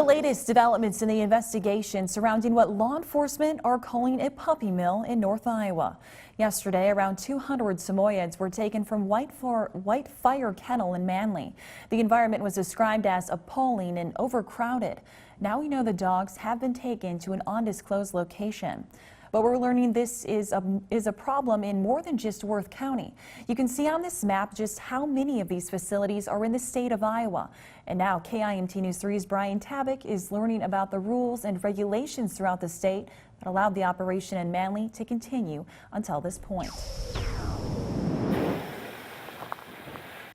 latest developments in the investigation surrounding what law enforcement are calling a puppy mill in North Iowa. Yesterday, around 200 Samoyeds were taken from White Fire Kennel in Manly. The environment was described as appalling and overcrowded. Now we know the dogs have been taken to an undisclosed location. But we're learning this is a problem in more than just Worth County. You can see on this map just how many of these facilities are in the state of Iowa. And now KIMT News 3's Brian Tabak is learning about the rules and regulations throughout the state that allowed the operation in Manly to continue until this point.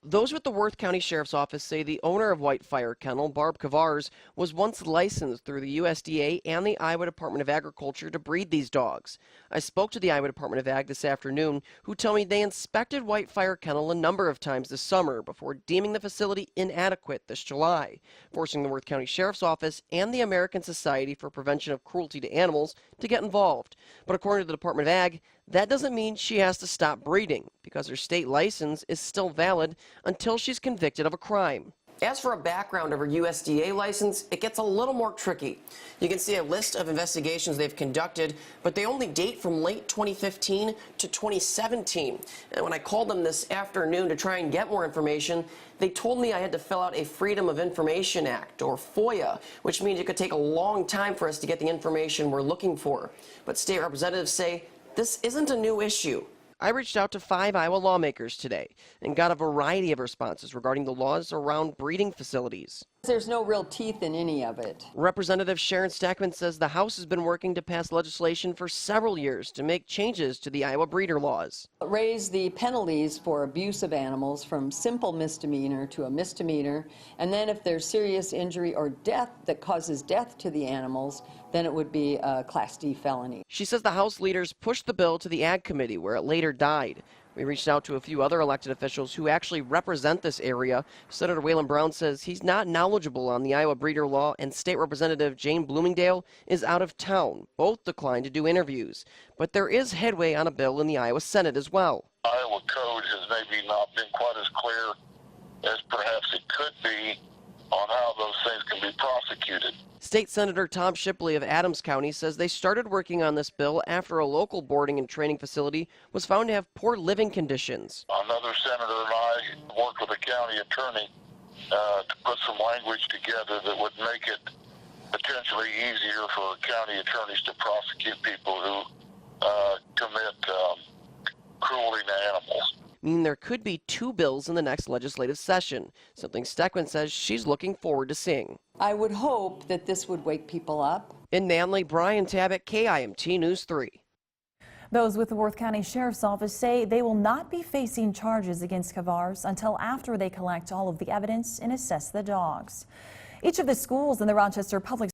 Those with the Worth County Sheriff's Office say the owner of White Fire Kennel, Barb Kavars, was once licensed through the USDA and the Iowa Department of Agriculture to breed these dogs. I spoke to the Iowa Department of Ag this afternoon, who tell me they inspected White Fire Kennel a number of times this summer before deeming the facility inadequate this July, forcing the Worth County Sheriff's Office and the American Society for Prevention of Cruelty to Animals to get involved. But according to the Department of Ag, that doesn't mean she has to stop breeding, because her state license is still valid until she's convicted of a crime. As for a background of her USDA license, it gets a little more tricky. You can see a list of investigations they've conducted, but they only date from late 2015 to 2017. And when I called them this afternoon to try and get more information, they told me I had to fill out a Freedom of Information Act, or FOIA, which means it could take a long time for us to get the information we're looking for. But state representatives say this isn't a new issue. I reached out to 5 Iowa lawmakers today and got a variety of responses regarding the laws around breeding facilities. There's no real teeth in any of it. Representative Sharon Stackman says the House has been working to pass legislation for several years to make changes to the Iowa breeder laws. Raise the penalties for abuse of animals from simple misdemeanor to a misdemeanor, and then if there's serious injury or death that causes death to the animals, then it would be a Class D felony. She says the House leaders pushed the bill to the Ag Committee, where it later died. We reached out to a few other elected officials who actually represent this area. Senator Waylon Brown says he's not knowledgeable on the Iowa breeder law, and State Representative Jane Bloomingdale is out of town. Both declined to do interviews. But there is headway on a bill in the Iowa Senate as well. Iowa code has maybe not been quite as clear as perhaps it could be on how those things can be prosecuted. State Senator Tom Shipley of Adams County says they started working on this bill after a local boarding and training facility was found to have poor living conditions. Another senator and I worked with a county attorney to put some language together that would make it potentially easier for county attorneys to prosecute people who commit cruelty to animals. Meaning there could be 2 bills in the next legislative session, something Steckman says she's looking forward to seeing. I would hope that this would wake people up. In Manly, Brian Tabak, KIMT News 3. Those with the Worth County Sheriff's Office say they will not be facing charges against Kavars until after they collect all of the evidence and assess the dogs. Each of the schools in the Rochester Public